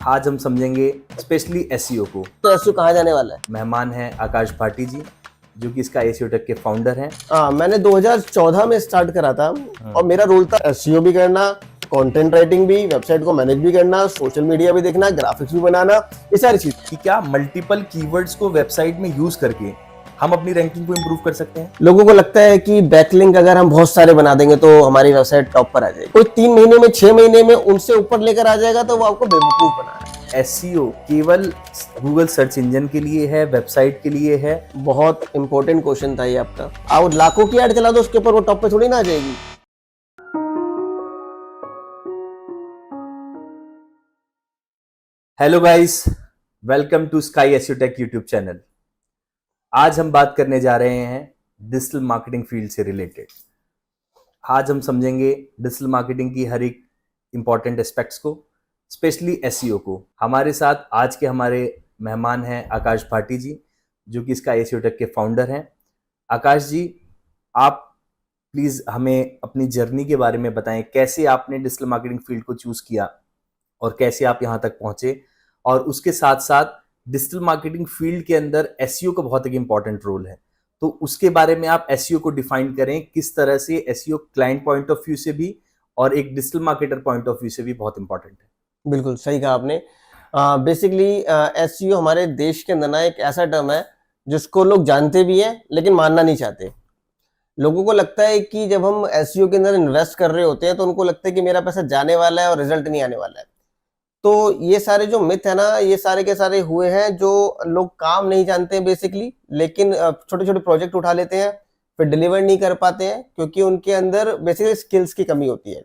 आज हम समझेंगे स्पेशली एसईओ को। तो एसईओ कहाँ जाने वाला है? मेहमान हैं आकाश भाटी जी, जो कि इसका एसईओ टेक के फाउंडर हैं। मैंने 2014 में स्टार्ट करा था और मेरा रोल था एसईओ भी करना, कंटेंट राइटिंग भी, वेबसाइट को मैनेज भी करना, सोशल मीडिया भी देखना, ग्राफिक्स भी बनाना, ये सारी चीज। कि क्या मल्टीपल कीवर्ड्स को वेबसाइट में यूज करके हम अपनी रैंकिंग को इम्प्रूव कर सकते हैं। लोगों को लगता है कि बैकलिंक अगर हम बहुत सारे बना देंगे तो हमारी वेबसाइट टॉप पर आ जाएगी। कोई 3 महीने में 6 महीने में उनसे ऊपर लेकर आ जाएगा तो वो आपको बेवकूफ बना रहा है। एसईओ केवल गूगल सर्च इंजन के लिए है, वेबसाइट के लिए है? बहुत इंपॉर्टेंट क्वेश्चन था ये आपका। आप लाखों की ऐड चला दो उसके ऊपर वो टॉप पे थोड़ी ना आ जाएगी। Hello guys, welcome to Sky SEO Tech YouTube channel. आज हम बात करने जा रहे हैं डिजिटल मार्केटिंग फील्ड से रिलेटेड। आज हम समझेंगे डिजिटल मार्केटिंग की हर एक इंपॉर्टेंट एस्पेक्ट्स को, स्पेशली एसईओ को। हमारे साथ आज के हमारे मेहमान हैं आकाश भाटी जी, जो कि इसका एसईओ टेक के फाउंडर हैं। आकाश जी, आप प्लीज़ हमें अपनी जर्नी के बारे में बताएं। कैसे आपने डिजिटल मार्केटिंग फील्ड को चूज़ किया और कैसे आप यहाँ तक पहुँचे, और उसके साथ साथ डिजिटल मार्केटिंग फील्ड के अंदर एसईओ का बहुत एक इंपॉर्टेंट रोल है। तो उसके बारे में आप एसईओ को डिफाइन करें, किस तरह से SEO client point of view से भी और एक digital marketer point of view से भी बहुत इंपॉर्टेंट है। बिल्कुल सही कहा आपने। बेसिकली एसईओ हमारे देश के अंदर ना एक ऐसा टर्म है जिसको लोग जानते भी हैं लेकिन मानना नहीं चाहते। लोगों को लगता है कि जब हम एसईओ के अंदर इन्वेस्ट कर रहे होते हैं तो उनको लगता है कि मेरा पैसा जाने वाला है और रिजल्ट नहीं आने वाला है। तो ये सारे जो मिथ है ना, ये सारे के सारे हुए हैं जो लोग काम नहीं जानते हैं बेसिकली, लेकिन छोटे छोटे प्रोजेक्ट उठा लेते हैं फिर डिलीवर नहीं कर पाते हैं क्योंकि उनके अंदर बेसिकली स्किल्स की कमी होती है।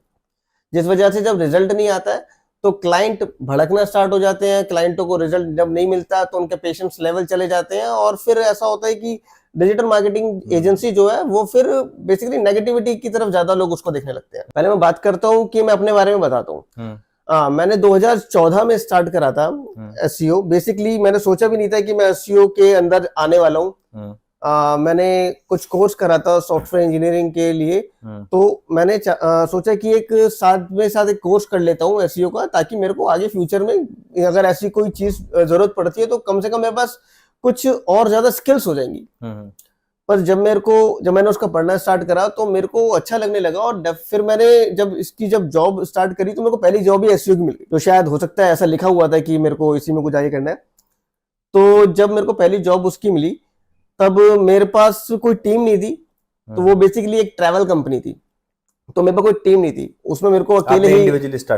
जिस वजह से जब रिजल्ट नहीं आता है तो क्लाइंट भड़कना स्टार्ट हो जाते हैं। क्लाइंटों को रिजल्ट जब नहीं मिलता तो उनके पेशेंस लेवल चले जाते हैं और फिर ऐसा होता है कि डिजिटल मार्केटिंग एजेंसी जो है वो फिर बेसिकली नेगेटिविटी की तरफ ज्यादा लोग उसको देखने लगते हैं। पहले मैं बात करता हूँ कि मैं अपने बारे में बताता हूँ। मैंने 2014 में स्टार्ट करा था एसईओ। बेसिकली मैंने सोचा भी नहीं था कि मैं एसईओ के अंदर आने वाला हूँ। मैंने कुछ कोर्स करा था सॉफ्टवेयर इंजीनियरिंग के लिए, तो मैंने सोचा कि एक साथ एक कोर्स कर लेता हूँ एसईओ का, ताकि मेरे को आगे फ्यूचर में अगर ऐसी कोई चीज जरूरत पड़ती है तो कम से कम मेरे पास कुछ और ज्यादा स्किल्स हो जाएंगी। पर जब मैंने उसका पढ़ना स्टार्ट करा तो मेरे को अच्छा लगने लगा और फिर मैंने जब जॉब स्टार्ट करी तो मेरे को पहली जॉब ही एसईओ की मिल गई। तो शायद हो सकता है ऐसा लिखा हुआ था कि मेरे को इसी में कुछ आगे करना है। तो जब मेरे को पहली जॉब उसकी मिली तब मेरे पास कोई टीम नहीं थी। तो वो बेसिकली एक ट्रैवल कंपनी थी, तो मेरे पास कोई टीम नहीं थी। उसमें मेरे को अकेले ही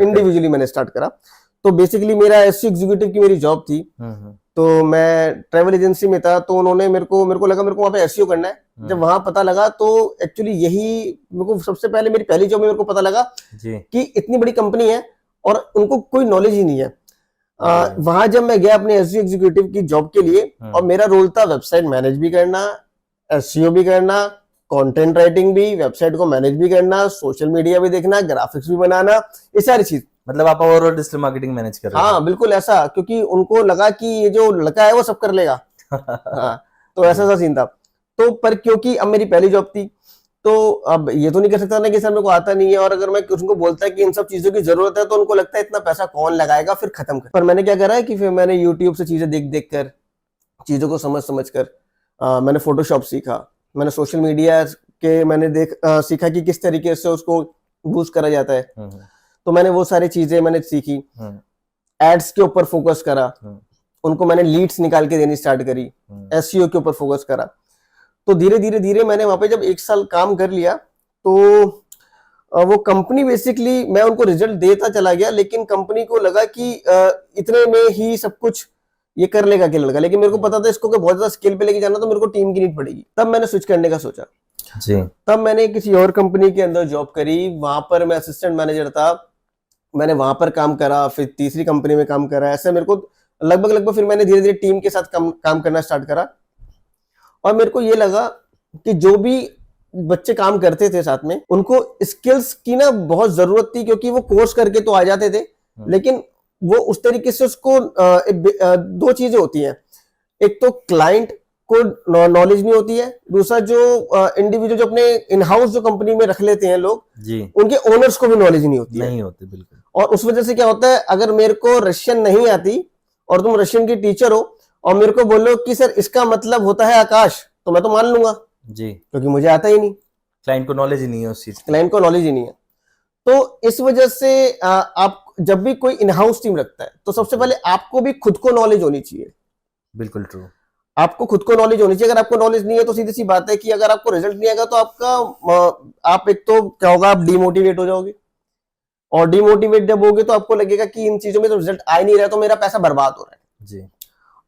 इंडिविजुअली मैंने स्टार्ट करा। तो बेसिकली मेरा एसईओ एग्जीक्यूटिव की मेरी जॉब थी। तो मैं ट्रैवल एजेंसी में था, तो उन्होंने मेरे को लगा मेरे को वहाँ पे एसईओ करना है। जब वहां पता लगा तो एक्चुअली यही मेरे को सबसे पहले मेरी पहली जॉब में मेरे को पता लगा कि इतनी बड़ी कंपनी है और उनको कोई नॉलेज ही नहीं है। वहां जब मैं गया अपने एसईओ एग्जीक्यूटिव की जॉब के लिए और मेरा रोल था वेबसाइट मैनेज भी करना, एसईओ भी करना, कंटेंट राइटिंग भी, वेबसाइट को मैनेज भी करना, सोशल मीडिया भी देखना, ग्राफिक्स भी बनाना, ये सारी चीज। मतलब आप ओवरऑल डिजिटल मार्केटिंग मैनेज कर रहे हैं? हाँ बिल्कुल ऐसा, क्योंकि उनको लगा कि ये जो लड़का है वो सब कर लेगा। हाँ, तो ऐसा सीन था। तो पर क्योंकि अब मेरी पहली जॉब थी तो अब ये तो नहीं कर सकता ना कि सर मेरे को आता नहीं है, और अगर मैं उनको बोलता है कि इन सब चीजों की जरूरत है तो उनको लगता है इतना पैसा कौन लगाएगा, फिर खत्म कर। पर मैंने क्या करा है कि फिर मैंने यूट्यूब से चीजें देख कर, चीजों को समझ कर मैंने फोटोशॉप सीखा, मैंने सोशल मीडिया के मैंने सीखा कि किस तरीके से उसको बूस्ट करा जाता है। तो मैंने वो सारी चीजें मैंने सीखी। एड्स के ऊपर फोकस करा, उनको मैंने लीड्स निकाल के देनी स्टार्ट करी, एसईओ के ऊपर फोकस करा। तो धीरे धीरे मैंने वहां पे जब 1 साल काम कर लिया तो वो कंपनी बेसिकली मैं उनको रिजल्ट देता चला गया, लेकिन कंपनी को लगा कि इतने में ही सब कुछ ये कर लेगा कि लड़का, लेकिन मेरे को पता था इसको बहुत ज्यादा स्केल पे लेके जाना तो मेरे को टीम की नीड पड़ेगी। तब मैंने स्विच करने का सोचा जी। तब मैंने किसी और कंपनी के अंदर जॉब करी, वहां पर मैं असिस्टेंट मैनेजर था। मैंने वहां पर काम करा, फिर तीसरी कंपनी में काम करा। ऐसे मेरे को लगभग फिर मैंने धीरे धीरे टीम के साथ काम करना स्टार्ट करा। और मेरे को ये लगा कि जो भी बच्चे काम करते थे साथ में उनको स्किल्स की ना बहुत जरूरत थी, क्योंकि वो कोर्स करके तो आ जाते थे लेकिन वो उस तरीके से उसको 2 चीजें होती हैं। एक तो क्लाइंट को नॉलेज नहीं होती है, दूसरा जो इंडिविजुअल जो अपने इन हाउस जो कंपनी में रख लेते हैं लोग जी, उनके ओनर्स को भी नॉलेज नहीं होती बिल्कुल। और उस वजह से क्या होता है, अगर मेरे को रशियन नहीं आती और तुम रशियन की टीचर हो और मेरे को बोलो कि सर इसका मतलब होता है आकाश, तो मैं तो मान लूंगा जी, क्योंकि मुझे आता ही नहीं, क्लाइंट को नॉलेज ही नहीं है उस चीज की। क्लाइंट को नॉलेज ही नहीं है। तो इस वजह से आप जब भी कोई इन हाउस टीम रखता है तो सबसे पहले आपको भी खुद को नॉलेज होनी चाहिए। बिल्कुल ट्रू। आपको खुद को नॉलेज होनी चाहिए। अगर आपको नॉलेज नहीं है तो सीधी सी बात है कि अगर आपको रिजल्ट नहीं आएगा तो आप एक तो क्या होगा, आप डिमोटिवेट हो जाओगे, और डिमोटिवेट जब होगे तो आपको लगेगा कि इन चीजों में तो रिजल्ट आ ही नहीं रहा, तो मेरा पैसा बर्बाद हो रहा है। जी।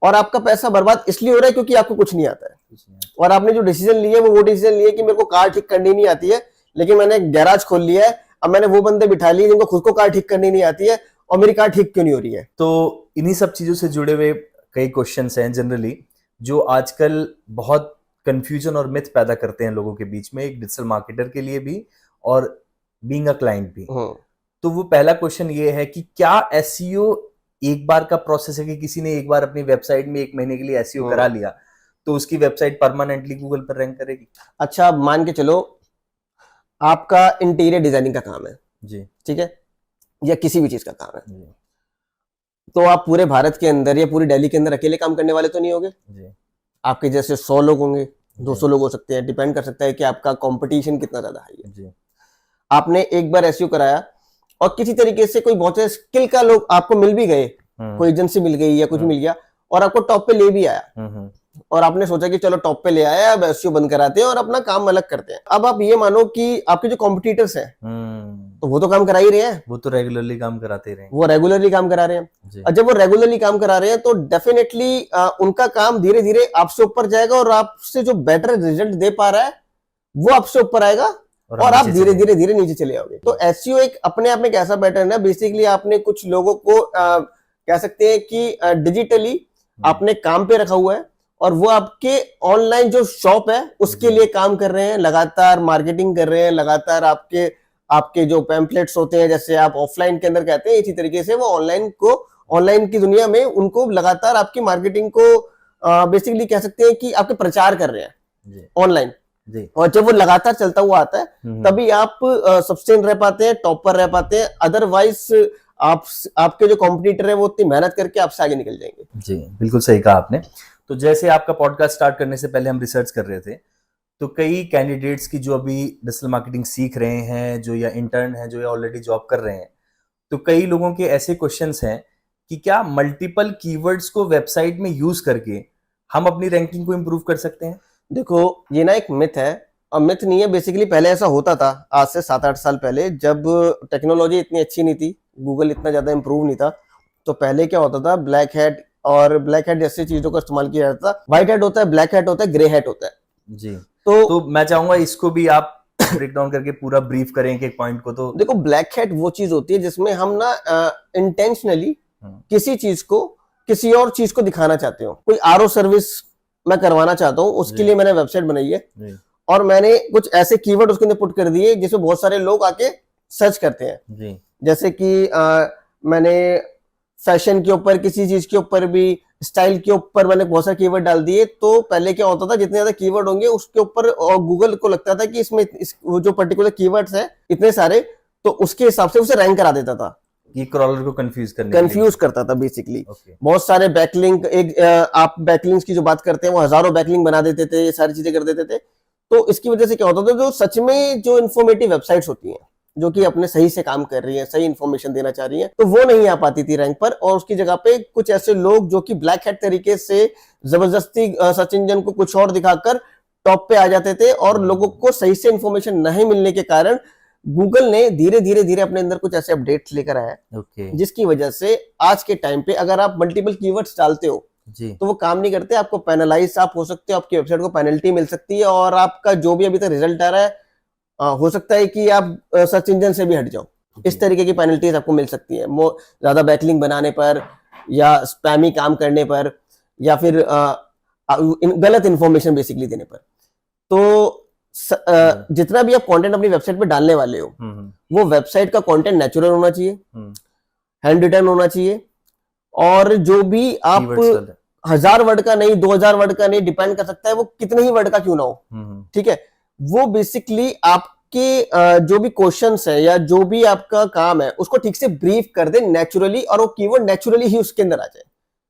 और आपका पैसा बर्बाद इसलिए हो रहा है क्योंकि आपको कुछ नहीं आता है, और आपने जो डिसीजन लिए वो डिसीजन लिए कि मेरे को कार ठीक करनी नहीं आती है, लेकिन मैंने एक गैराज खोल लिया है, अब मैंने वो बंदे बिठा लिए जिनको खुद को कार ठीक करनी नहीं आती है, और मेरी कार ठीक क्यों नहीं हो रही है। तो इन्हीं सब चीजों से जुड़े हुए कई क्वेश्चंस हैं जनरली जो आजकल बहुत कंफ्यूजन और मिथ पैदा करते हैं लोगों के बीच में, एक डिजिटल मार्केटर के लिए भी और बीइंग अ क्लाइंट भी। तो वो पहला क्वेश्चन ये है कि क्या एसईओ एक बार का प्रोसेस है कि किसी ने एक बार अपनी वेबसाइट में 1 महीने के लिए एसईओ करा लिया तो उसकी वेबसाइट परमानेंटली गूगल पर रैंक करेगी? अच्छा, अब मान के चलो आपका इंटीरियर डिजाइनिंग का काम है जी, ठीक है, या किसी भी चीज का काम है, जी, तो आप पूरे भारत के अंदर या पूरी दिल्ली के अंदर अकेले काम करने वाले तो नहीं होगे। जी, आपके जैसे 100 लोग होंगे, 200 लोग हो सकते हैं, डिपेंड कर सकता है कि आपका कंपटीशन कितना ज्यादा हाई है। जी, आपने एक बार एसईओ कराया और किसी तरीके से कोई बहुत स्किल का लोग आपको मिल भी गए, कोई एजेंसी मिल गई या कुछ मिल गया और आपको टॉप पे ले भी आया, और आपने सोचा कि चलो टॉप पे ले आया, अब एसईओ बंद कराते हैं और अपना काम अलग करते हैं। अब आप ये मानो कि आपके जो कॉम्पिटिटर्स हैं तो वो तो काम करा ही रहे हैं, वो तो रेगुलरली काम कराते रहे। वो रेगुलरली काम करा रहे हैं, जी, और जब वो रेगुलरली काम करा रहे हैं तो डेफिनेटली उनका काम धीरे धीरे आपसे ऊपर जाएगा, और आपसे जो बेटर रिजल्ट दे पा रहा है वो आपसे ऊपर आएगा, और आप धीरे धीरे धीरे नीचे चले जाओगे। तो एसईओ एक अपने आप में एक ऐसा पैटर्न है, बेसिकली आपने कुछ लोगों को कह सकते हैं कि डिजिटली आपने काम पे रखा हुआ है, और वो आपके ऑनलाइन जो शॉप है उसके लिए काम कर रहे हैं, लगातार मार्केटिंग कर रहे हैं, लगातार आपके जो पैम्पलेट्स होते हैं, जैसे आप ऑफलाइन के अंदर कहते हैं, इसी तरीके से वो ऑनलाइन की दुनिया में उनको लगातार आपकी मार्केटिंग को बेसिकली कह सकते हैं कि आपके प्रचार कर रहे हैं ऑनलाइन। और जब वो लगातार चलता हुआ आता है तभी आप सस्टेन रह पाते हैं, टॉप पर रह पाते हैं, अदरवाइज आपके जो कॉम्पिटिटर है वो उतनी मेहनत करके आपसे आगे निकल जाएंगे। जी, बिल्कुल सही कहा आपने। तो जैसे आपका पॉडकास्ट स्टार्ट करने से पहले हम रिसर्च कर रहे थे, तो कई कैंडिडेट्स की जो अभी डिजिटल मार्केटिंग सीख रहे हैं, जो या इंटर्न हैं, जो या ऑलरेडी जॉब कर रहे हैं, तो कई लोगों के ऐसे क्वेश्चंस हैं कि क्या मल्टीपल कीवर्ड्स को वेबसाइट में यूज करके हम अपनी रैंकिंग को इम्प्रूव कर सकते हैं? देखो, ये ना एक मिथ है, और मिथ नहीं है, बेसिकली पहले ऐसा होता था, आज से 7-8 साल पहले, जब टेक्नोलॉजी इतनी अच्छी नहीं थी, गूगल इतना ज्यादा इंप्रूव नहीं था, तो पहले क्या होता था, ब्लैक हैट और ब्लैक हैट जैसी चीजों का इस्तेमाल किया जाता था। व्हाइट हैट होता है, ब्लैक हैट होता है, ग्रे हैट होता है। जी, तो मैं चाहूंगा इसको भी आप ब्रेक डाउन करके पूरा ब्रीफ करें एक पॉइंट को। तो देखो, ब्लैक हैट वो चीज होती है जिसमें हम ना इंटेंशनली किसी चीज को किसी और चीज को दिखाना चाहते हो। कोई आरओ सर्विस मैं करवाना चाहता हूँ, उसके लिए मैंने वेबसाइट बनाई है, और मैंने कुछ ऐसे कीवर्ड उसके अंदर पुट कर दिए जिसमें बहुत सारे लोग आके सर्च करते हैं। जैसे कि मैंने फैशन के ऊपर, किसी चीज के ऊपर भी, स्टाइल के ऊपर मैंने बहुत सारे कीवर्ड डाल दिए। तो पहले क्या होता था, जितने ज्यादा कीवर्ड होंगे उसके ऊपर, और गूगल को लगता था कि इसमें वो जो पर्टिकुलर कीवर्ड्स है इतने सारे, तो उसके हिसाब से उसे रैंक करा देता था। ये क्रॉलर को कंफ्यूज करता था बेसिकली। बहुत सारे बैकलिंक, आप बैकलिंक्स की जो बात करते हैं, वो हजारों बैकलिंक बना देते थे, ये सारी चीजें कर देते थे। तो इसकी वजह से क्या होता था, जो सच में जो इन्फॉर्मेटिव वेबसाइट्स होती हैं, जो कि अपने सही से काम कर रही है, सही इन्फॉर्मेशन देना चाह रही है, तो वो नहीं आ पाती थी रैंक पर, और उसकी जगह पे कुछ ऐसे लोग जो कि ब्लैक हैट तरीके से जबरदस्ती सर्च इंजन को कुछ और दिखाकर टॉप पे आ जाते थे, और लोगों को सही से इन्फॉर्मेशन नहीं मिलने के कारण गूगल ने धीरे धीरे अपने अंदर कुछ ऐसे अपडेट्स लेकर आया, जिसकी वजह से आज के टाइम पे अगर आप मल्टीपल कीवर्ड्स डालते हो तो वो काम नहीं करते, आपको पेनलाइज आप हो सकते हो, आपकी वेबसाइट को पेनल्टी मिल सकती है, और आपका जो भी अभी तक रिजल्ट आ रहा है, हो सकता है कि आप सर्च इंजन से भी हट जाओ। इस तरीके की पेनल्टीज आपको मिल सकती है, ज्यादा बैकलिंक बनाने पर, या स्पैमी काम करने पर, या फिर गलत इंफॉर्मेशन बेसिकली देने पर। तो जितना भी आप कंटेंट अपनी वेबसाइट पे डालने वाले हो, वो वेबसाइट का कंटेंट नेचुरल होना चाहिए, हैंड रिटन होना चाहिए, और जो भी आप 1000 वर्ड का नहीं, 2000 वर्ड का नहीं, डिपेंड कर सकता है वो कितने ही वर्ड का क्यों ना हो, ठीक है, वो बेसिकली आप आपके जो भी क्वेश्चंस है या जो भी आपका काम है उसको ठीक से ब्रीफ कर दे नेचुरली, और वो कीवर्ड नेचुरली ही उसके अंदर आ जाए।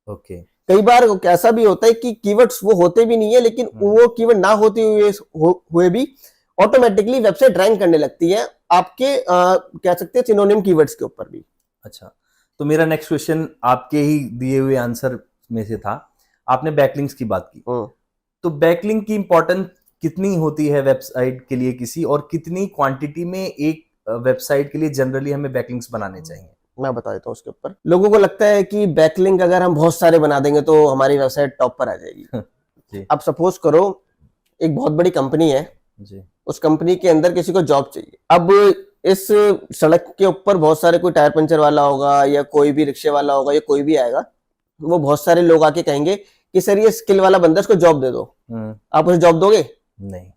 ओके। कई बार ऐसा भी होता है कि कीवर्ड्स वो होते भी नहीं है, लेकिन वो कीवर्ड ना होते हुए भी ऑटोमेटिकली वेबसाइट रैंक करने लगती है आपके कह सकते हैं सिनोनिम कीवर्ड्स के ऊपर भी। अच्छा, तो मेरा नेक्स्ट क्वेश्चन आपके ही दिए हुए आंसर में से था। आपने बैकलिंक्स की बात की, तो बैकलिंक की इंपॉर्टेंस कितनी होती है वेबसाइट के लिए किसी, और कितनी क्वांटिटी में एक वेबसाइट के लिए जनरली हमें बैकलिंक्स बनाने चाहिए? मैं बता देता हूँ उसके ऊपर। लोगों को लगता है कि बैकलिंक अगर हम बहुत सारे बना देंगे तो हमारी वेबसाइट टॉप पर आ जाएगी। जी। अब सपोज करो एक बहुत बड़ी कंपनी है जी। उस कंपनी के अंदर किसी को जॉब चाहिए। अब इस सड़क के ऊपर बहुत सारे, कोई टायर पंचर वाला होगा या कोई भी रिक्शे वाला होगा या कोई भी आएगा, वो बहुत सारे लोग आके कहेंगे कि सर ये स्किल वाला बंदा, इसको जॉब दे दो। आप उसे जॉब दोगे? नहीं।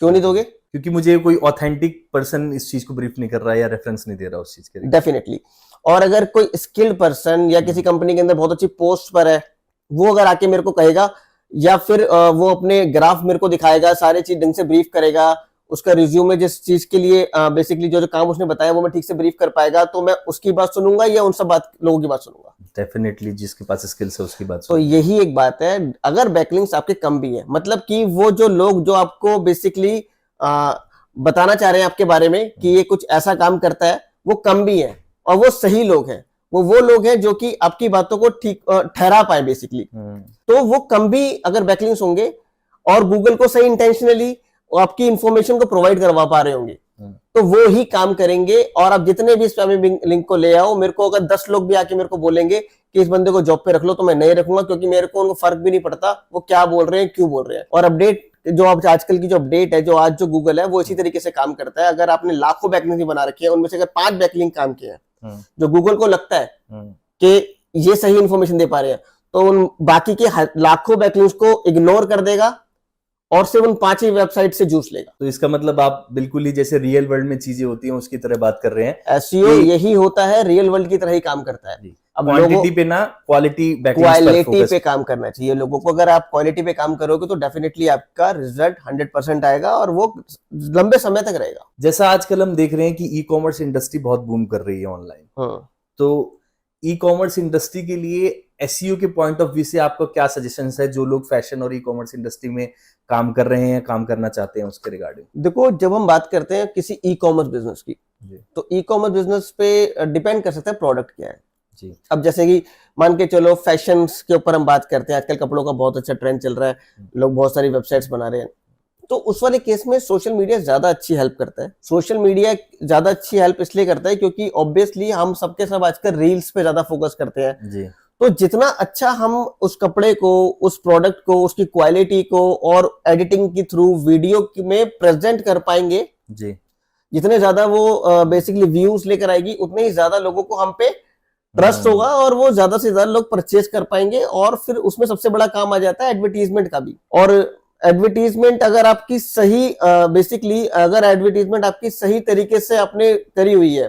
क्यों नहीं दोगे? क्योंकि मुझे कोई ऑथेंटिक पर्सन इस चीज को ब्रीफ नहीं कर रहा है या रेफरेंस नहीं दे रहा उस चीज के लिए। डेफिनेटली। और अगर कोई स्किल्ड पर्सन या किसी कंपनी के अंदर बहुत अच्छी पोस्ट पर है, वो अगर आके मेरे को कहेगा या फिर वो अपने ग्राफ मेरे को दिखाएगा, सारे चीज ढंग से ब्रीफ करेगा, उसका रिज्यूमे जिस चीज के लिए बेसिकली जो काम उसने बताया वो मैं ठीक से ब्रीफ कर पाएगा, तो मैं उसकी बात सुनूंगा या उन सब लोगों की बात सुनूंगा? डेफिनेटली, जिसके पास स्किल्स है उसकी बात तो यही एक बात है। अगर बैकलिंक्स आपके कम भी है, मतलब कि वो जो लोग जो आपको बेसिकली बताना चाह रहे हैं आपके बारे में कि ये कुछ ऐसा काम करता है, वो कम भी है और वो सही लोग हैं, वो लोग हैं जो कि आपकी बातों को ठीक ठहरा पाए बेसिकली। तो वो कम भी अगर बैकलिंक्स होंगे और गूगल को सही इंटेंशनली आपकी इंफॉर्मेशन को प्रोवाइड करवा पा रहे होंगे, तो वो ही काम करेंगे। और आप जितने भी स्पैमिंग लिंक को ले आओ, मेरे को अगर 10 लोग भी आके मेरे को बोलेंगे कि इस बंदे को जॉब पे रख लो, तो मैं नहीं रखूंगा, क्योंकि मेरे को उनको फर्क भी नहीं पड़ता वो क्या बोल रहे हैं, क्यों बोल रहे हैं। और अपडेट जो आप आजकल की जो अपडेट है, जो आज जो गूगल है वो इसी तरीके से काम करता है। अगर आपने लाखों बैकलिंक बना रखी है, उनमें से अगर 5 बैकलिंक काम किए हैं जो गूगल को लगता है कि ये सही इंफॉर्मेशन दे पा रहे हैं, तो उन बाकी के लाखों बैकलिंक्स को इग्नोर कर देगा और सिर्फ उन 5 ही वेबसाइट से जूस लेगा। तो इसका मतलब आप बिल्कुल ही जैसे रियल वर्ल्ड में चीजें होती हैं उसकी तरह बात कर रहे हैं। एसईओ यही होता है, रियल वर्ल्ड की तरह ही काम करता है। अब क्वांटिटी पे ना क्वालिटी पे काम करना चाहिए लोगों को। अगर आप क्वालिटी पे काम करोगे तो डेफिनेटली आपका रिजल्ट 100% आएगा और वो लंबे समय तक रहेगा। जैसा आजकल हम देख रहे हैं कि ई कॉमर्स इंडस्ट्री बहुत बूम कर रही है ऑनलाइन, तो ई कॉमर्स इंडस्ट्री के लिए एसईओ के पॉइंट ऑफ व्यू से आपको क्या सजेशंस है, जो लोग फैशन और ई कॉमर्स इंडस्ट्री में काम कर रहे हैं, काम करना चाहते हैं, उसके रिगार्डिंग? देखो, जब हम बात करते हैं किसी ई कॉमर्स बिजनेस की, तो ई कॉमर्स बिजनेस पे डिपेंड कर सकता है प्रोडक्ट क्या है जी। अब जैसे कि मान के चलो फैशन के ऊपर हम बात करते हैं, आजकल कपड़ों का बहुत अच्छा ट्रेंड चल रहा है, लोग बहुत सारी वेबसाइट्स बना रहे हैं, तो उस वाले केस में सोशल मीडिया ज्यादा अच्छी हेल्प करता है। सोशल मीडिया ज्यादा अच्छी हेल्प इसलिए करता है क्योंकि ऑब्वियसली हम सबके सब आजकल रील्स पे ज्यादा फोकस करते हैं जी। तो जितना अच्छा हम उस कपड़े को, उस प्रोडक्ट को, उसकी क्वालिटी को और एडिटिंग के थ्रू वीडियो में प्रेजेंट कर पाएंगे जी, जितने ज्यादा वो बेसिकली व्यूज लेकर आएगी, उतने ही ज्यादा लोगों को हम पे ट्रस्ट होगा और वो ज्यादा से ज्यादा लोग परचेज कर पाएंगे। और फिर उसमें सबसे बड़ा काम आ जाता है एडवर्टीजमेंट का भी। और एडवर्टीजमेंट अगर आपकी सही बेसिकली अगर एडवर्टीजमेंट आपकी सही तरीके से आपने करी हुई है,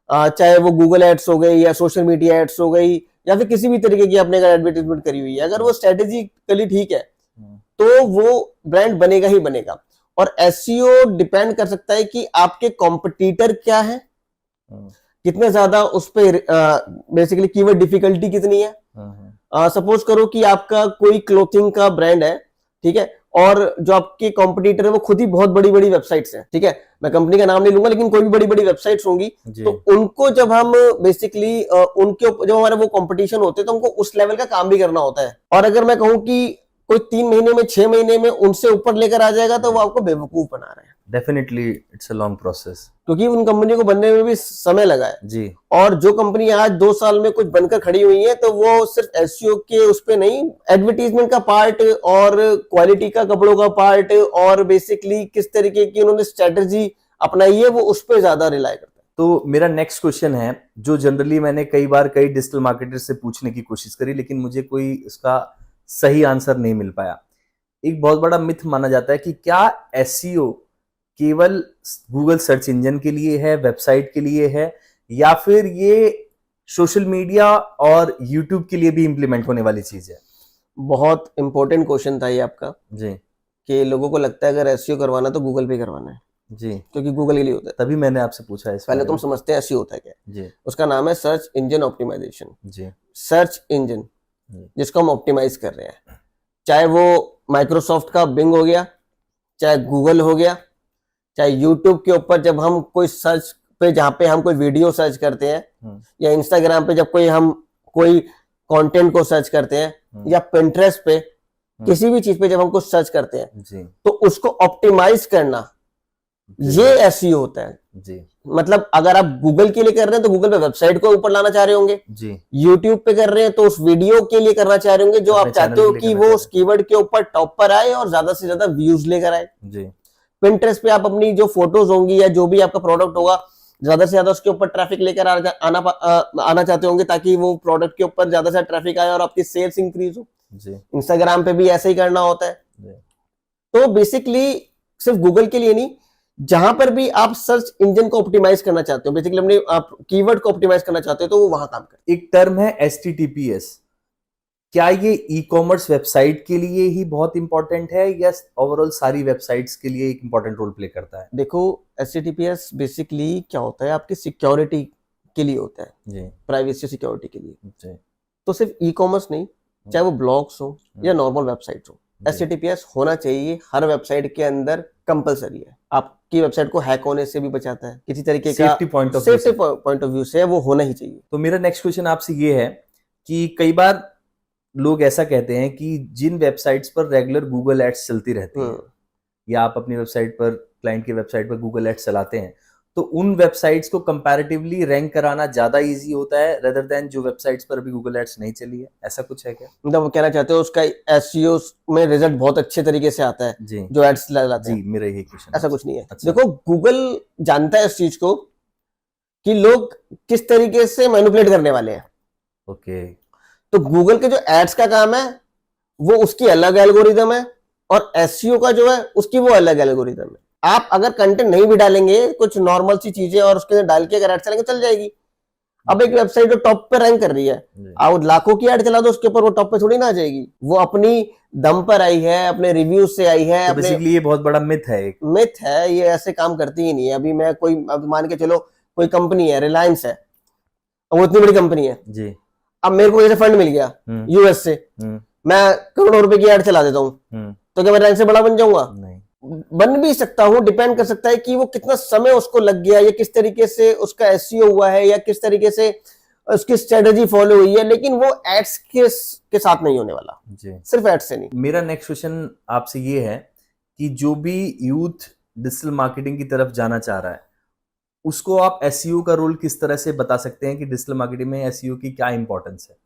चाहे वो गूगल एड्स हो गई या सोशल मीडिया एड्स हो गई या फिर किसी भी तरीके की आपने अगर एडवर्टीजमेंट करी हुई है, अगर वो स्ट्रेटेजिकली ठीक है तो वो ब्रांड बनेगा ही बनेगा। और एसईओ डिपेंड कर सकता है कि आपके कॉम्पिटिटर क्या है, कितने ज्यादा उस पे बेसिकली कीवर्ड डिफिकल्टी कितनी है। सपोज करो कि आपका कोई क्लोथिंग का ब्रांड है, ठीक है, और जो आपके कॉम्पिटिटर है वो खुद ही बहुत बड़ी बड़ी वेबसाइट्स हैं, ठीक है, मैं कंपनी का नाम नहीं लूंगा, लेकिन कोई भी बड़ी बड़ी वेबसाइट्स होंगी, तो उनको जब हम बेसिकली उनके जब हमारे वो कंपटीशन होते हैं तो हमको उस लेवल का काम भी करना होता है। और अगर मैं कहूँ कि कोई 3 महीने में 6 महीने में उनसे ऊपर लेकर आ जाएगा तो वो आपको बेवकूफ बना रहे हैं। Definitely it's a long process, क्योंकि उन कंपनियों को बनने में भी समय लगा है जी। और जो कंपनी आज 2 साल में कुछ बनकर खड़ी हुई है, तो वो सिर्फ एसईओ के उस पे नहीं, एडवर्टीजमेंट का पार्ट और क्वालिटी का कपड़ों का पार्ट और बेसिकली किस तरीके की उन्होंने स्ट्रेटेजी अपनाई है, वो उस पर ज्यादा रिलाय करता है। तो मेरा नेक्स्ट क्वेश्चन है, जो जनरली मैंने कई बार कई डिजिटल मार्केटर से पूछने की कोशिश करी, लेकिन मुझे कोई इसका सही आंसर नहीं मिल पाया। एक बहुत बड़ा मिथ माना जाता है कि क्या एसईओ केवल गूगल सर्च इंजन के लिए है, वेबसाइट के लिए है, या फिर ये सोशल मीडिया और यूट्यूब के लिए भी इंप्लीमेंट होने वाली चीज है? बहुत इंपॉर्टेंट क्वेश्चन था ये आपका जी, कि लोगों को लगता है अगर एसईओ करवाना तो गूगल पे करवाना है। जी, क्योंकि गूगल के लिए होता है। तभी मैंने आपसे पूछा इस पहले बारे तुम में। समझते हैं एसईओ होता है क्या है। जी, उसका नाम है सर्च इंजन ऑप्टिमाइजेशन। जी, सर्च इंजन जी, जिसको हम ऑप्टिमाइज कर रहे हैं, चाहे वो माइक्रोसॉफ्ट का बिंग हो गया, चाहे गूगल हो गया, चाहे यूट्यूब के ऊपर जब हम कोई सर्च पे, जहाँ पे हम कोई वीडियो सर्च करते हैं, या इंस्टाग्राम पे जब हम कोई कंटेंट को सर्च करते हैं, या पिंटरेस्ट पे किसी भी चीज पे जब हम कुछ सर्च करते हैं, जी, तो उसको ऑप्टिमाइज करना, ये एसईओ होता है। जी, मतलब अगर आप गूगल के लिए कर रहे हैं तो गूगल पे वेबसाइट को ऊपर लाना चाह रहे होंगे, जी, यूट्यूब पे कर रहे हैं तो उस वीडियो के लिए करना चाह रहे होंगे जो अपने आप चाहते चैनल हो के लिए कि करना वो चाह उस कीवर्ड के ऊपर टॉप पर आए और ज्यादा से ज्यादा व्यूज लेकर आए। जी, पिंटरेस्ट पे आप अपनी जो फोटोज होंगी या जो भी आपका प्रोडक्ट होगा, ज्यादा से ज्यादा उसके ऊपर ट्रैफिक लेकर आना चाहते होंगे ताकि वो प्रोडक्ट के ऊपर ज्यादा से ट्रैफिक आए और आपकी सेल्स इंक्रीज हो। जी, इंस्टाग्राम पे भी ऐसा ही करना होता है। जी, तो बेसिकली सिर्फ गूगल के लिए नहीं, जहां पर भी आप सर्च इंजन को ऑप्टिमाइज करना चाहते हो, बेसिकली अपने आप कीवर्ड को ऑप्टिमाइज करना चाहते हो, तो वो वहां काम करता एक टर्म है HTTPS। क्या ये ई कॉमर्स वेबसाइट के लिए ही बहुत इंपॉर्टेंट है या ओवरऑल सारी वेबसाइट्स के लिए एक इंपॉर्टेंट रोल प्ले करता है? है। देखो, HTTPS बेसिकली क्या होता है, आपकी सिक्योरिटी के लिए होता है, जी, प्राइवेसी सिक्योरिटी के लिए। जी, तो सिर्फ ई कॉमर्स नहीं, चाहे वो ब्लॉग्स हो या नॉर्मल वेबसाइट हो, जी, HTTPS होना चाहिए हर वेबसाइट के अंदर, कंपलसरी है। आपकी वेबसाइट को हैक होने से भी बचाता है, किसी तरीके का safety point of view safety से। पॉइंट ऑफ व्यू से वो होना ही चाहिए। तो मेरा नेक्स्ट क्वेश्चन आपसे ये है कि कई बार लोग ऐसा कहते हैं कि जिन वेबसाइट्स पर रेगुलर गूगल एड्स चलती रहती हैं या आप अपनी वेबसाइट पर, क्लाइंट की वेबसाइट पर गूगल एड्स चलाते हैं, तो उन वेबसाइट्स को कंपैरेटिवली रैंक कराना ज्यादा इजी होता है रेदर देन जो वेबसाइट्स पर अभी गूगल एड्स नहीं चली है। ऐसा कुछ है क्या? मतलब वो कहना चाहते हो उसका एसईओ में रिजल्ट बहुत अच्छे तरीके से आता है जी, जो एड्स लाते जी, हैं। मेरा यही क्वेश्चन। ऐसा कुछ नहीं है। अच्छा। देखो, गूगल जानता है इस चीज को कि लोग किस तरीके से मैनिपुलेट करने वाले हैं। ओके, तो गूगल के जो एड्स का काम है वो उसकी अलग एल्गोरिदम है, और एसईओ का जो है उसकी वो अलग एल्गोरिदम है। आप अगर कंटेंट नहीं भी डालेंगे, कुछ नॉर्मल सी चीजें और उसके अंदर डाल के अगर एड चलेंगे चल जाएगी। अब एक वेबसाइट जो टॉप पे रैंक कर रही है, आप लाखों की एड चला दो उसके ऊपर, वो टॉप पे थोड़ी ना आ जाएगी। वो अपनी दम पर आई है, अपने रिव्यूज से आई है। तो बेसिकली ये बहुत बड़ा मिथ है, एक मिथ है, ये ऐसे काम करती ही नहीं है। अभी मैं कोई, अब मान के चलो कोई कंपनी है, रिलायंस है, वो इतनी बड़ी कंपनी है। जी, अब मेरे को जैसे फंड मिल गया यूएस से, मैं करोड़ों रुपए की एड चला देता हूँ, तो क्या मैं रिलायंस से बड़ा बन जाऊंगा? नहीं, बन भी सकता हूँ, डिपेंड कर सकता है कि वो कितना समय उसको लग गया, या किस तरीके से उसका एसईओ हुआ है, या किस तरीके से उसकी स्ट्रेटेजी फॉलो हुई है, लेकिन वो एड्स के साथ नहीं होने वाला। जी, सिर्फ एड्स से नहीं। मेरा नेक्स्ट क्वेश्चन आपसे ये है कि जो भी यूथ डिजिटल मार्केटिंग की तरफ जाना चाह रहा है, उसको आप एसईओ का रोल किस तरह से बता सकते हैं कि डिजिटल मार्केटिंग में एसईओ की क्या इंपॉर्टेंस है?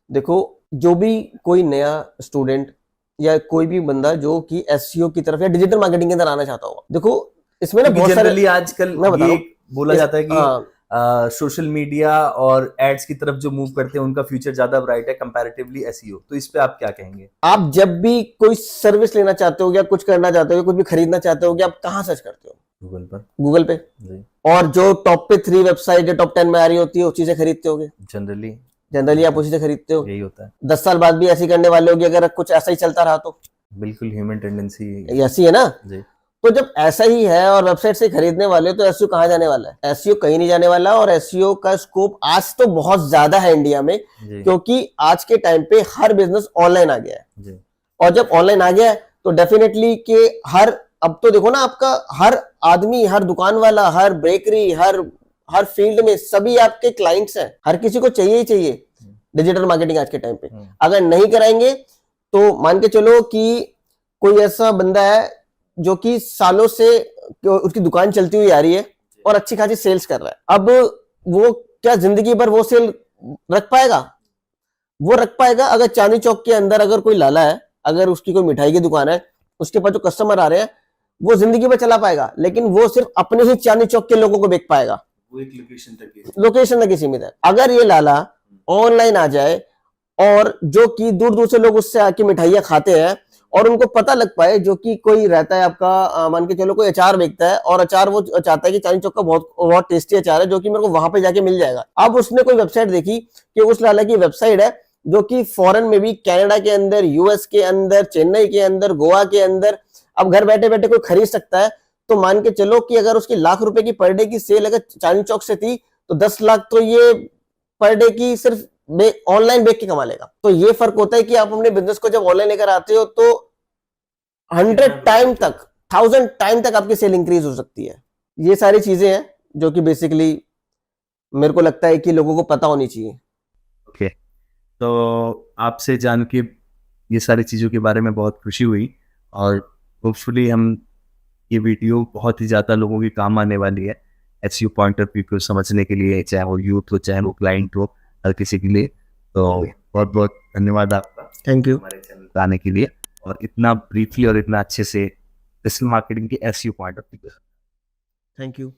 देखो, जो भी कोई नया स्टूडेंट या कोई भी बंदा जो कि एसईओ की तरफ या डिजिटल मार्केटिंग के अंदर आना चाहता होगा, देखो इसमें ना बहुत जनरली सारे, आजकल मैं बता ये रहा हूं, बोला जाता है कि हाँ, सोशल मीडिया और एड्स की तरफ जो मूव करते हैं उनका फ्यूचर ज्यादा ब्राइट है कंपैरेटिवली एसईओ। तो इस पे आप क्या कहेंगे? आप जब भी कोई सर्विस लेना चाहते हो या कुछ करना चाहते हो, कुछ भी खरीदना चाहते हो, आप कहाँ सर्च करते हो? गूगल पर। गूगल पे। जी, और जो टॉप पे 3 वेबसाइट या टॉप 10 में आ रही होती है, उसी से खरीदते होगे। जनरली आप उसी से खरीदते हो। यही होता है। 10 साल बाद भी ऐसी करने वाले होगी अगर कुछ ऐसा ही चलता रहा तो। बिल्कुल ह्यूमन टेंडेंसी ऐसी है ना। जी, तो जब ऐसा ही है और वेबसाइट से खरीदने वाले हो, तो एसईओ कहाँ जाने वाला है? एसईओ कहीं नहीं जाने वाला। और एसईओ का स्कोप आज तो बहुत ज्यादा है इंडिया में, जी, क्योंकि आज के टाइम पे हर बिजनेस ऑनलाइन आ गया है। जी, और जब ऑनलाइन आ गया है तो डेफिनेटली कि अब तो देखो ना, आपका हर आदमी, हर दुकान वाला, हर बेकरी, हर फील्ड में सभी आपके क्लाइंट्स हैं। हर किसी को चाहिए ही चाहिए डिजिटल मार्केटिंग आज के टाइम पे। अगर नहीं कराएंगे तो मान के चलो कि कोई ऐसा बंदा है जो कि सालों से उसकी दुकान चलती हुई आ रही है और अच्छी खासी सेल्स कर रहा है। अब वो क्या जिंदगी भर वो सेल रख पाएगा? वो रख पाएगा अगर चांदनी चौक के अंदर अगर कोई लाला है, अगर उसकी कोई मिठाई की दुकान है, उसके पास जो कस्टमर आ रहे हैं, वो जिंदगी भर चला पाएगा, लेकिन वो सिर्फ अपने ही चांदनी चौक के लोगों को बेच पाएगा। वो एक लोकेशन तक ही सीमित है। अगर ये लाला ऑनलाइन आ जाए और जो कि दूर दूर से लोग उससे आके मिठाइयाँ खाते हैं और उनको पता लग पाए, जो कि कोई रहता है आपका, मान के चलो कोई अचार बेचता है और अचार वो चाहता है कि चांदनी चौक का बहुत टेस्टी अचार है जो कि मेरे को वहां पे जाके मिल जाएगा। अब उसने कोई वेबसाइट देखी कि उस लाला की वेबसाइट है जो कि फॉरेन में भी, कनाडा के अंदर, यूएस के अंदर, चेन्नई के अंदर, गोवा के अंदर, अब घर बैठे बैठे कोई खरीद सकता है। तो मान के चलो कि अगर उसकी लाख रुपए की पर डे की सेल अगर चांदनी चौक से थी, तो 10 लाख तो ये पर डे की सिर्फ ऑनलाइन बेच के कमा लेगा। तो ये फर्क होता है कि आप अपने बिजनेस को जब ऑनलाइन लेकर आते हो तो 100 टाइम तक, 1000 टाइम तक आपकी सेल इंक्रीज हो सकती है। ये सारी चीजें हैं जो कि बेसिकली मेरे को लगता है कि लोगों को पता होनी चाहिए। ओके, तो आपसे जान के ये सारी चीज़ों के बारे में बहुत खुशी हुई, और होपफुली हम ये वीडियो बहुत ही ज़्यादा लोगों के काम आने वाली है एसईओ पॉइंट ऑफ व्यू को समझने के लिए, चाहे वो यूथ हो चाहे वो क्लाइंट हो, हर किसी के लिए। तो बहुत बहुत धन्यवाद आपका थैंक यू। हमारे चैनल पर आने के लिए, और इतना ब्रीफली और इतना अच्छे से डिजिटल मार्केटिंग के SEO point of view. Thank you.